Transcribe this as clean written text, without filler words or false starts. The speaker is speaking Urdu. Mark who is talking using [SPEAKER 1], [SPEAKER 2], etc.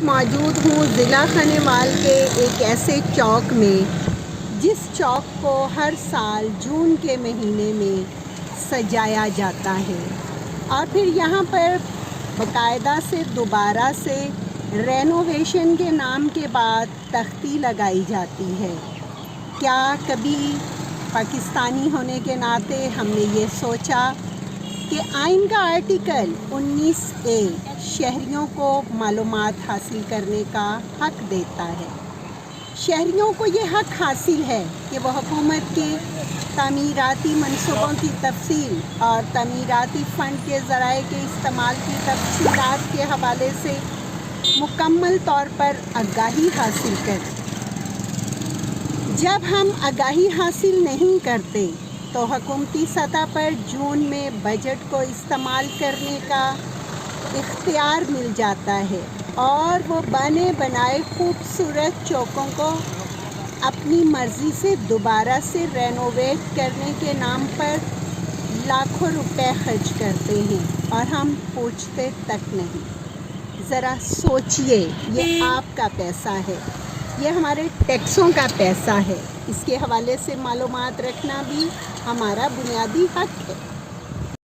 [SPEAKER 1] وقت موجود ہوں ضلع خانیوال کے ایک ایسے چوک میں جس چوک کو ہر سال جون کے مہینے میں سجایا جاتا ہے اور پھر یہاں پر باقاعدہ سے دوبارہ سے رینوویشن کے نام کے بعد تختی لگائی جاتی ہے۔ کیا کبھی پاکستانی ہونے کے ناطے ہم نے یہ سوچا کہ آئین کا آرٹیکل 19A شہریوں کو معلومات حاصل کرنے کا حق دیتا ہے۔ شہریوں کو یہ حق حاصل ہے کہ وہ حکومت کے تعمیراتی منصوبوں کی تفصیل اور تعمیراتی فنڈ کے ذرائع کے استعمال کی تفصیلات کے حوالے سے مکمل طور پر آگاہی حاصل کریں۔ جب ہم آگاہی حاصل نہیں کرتے تو حکومتی سطح پر جون میں بجٹ کو استعمال کرنے کا اختیار مل جاتا ہے اور وہ بنے بنائے خوبصورت چوکوں کو اپنی مرضی سے دوبارہ سے رینوویٹ کرنے کے نام پر لاکھوں روپے خرچ کرتے ہیں اور ہم پوچھتے تک نہیں۔ ذرا سوچئے، یہ آپ کا پیسہ ہے، یہ ہمارے ٹیکسوں کا پیسہ ہے، اس کے حوالے سے معلومات رکھنا بھی ہمارا بنیادی حق ہے۔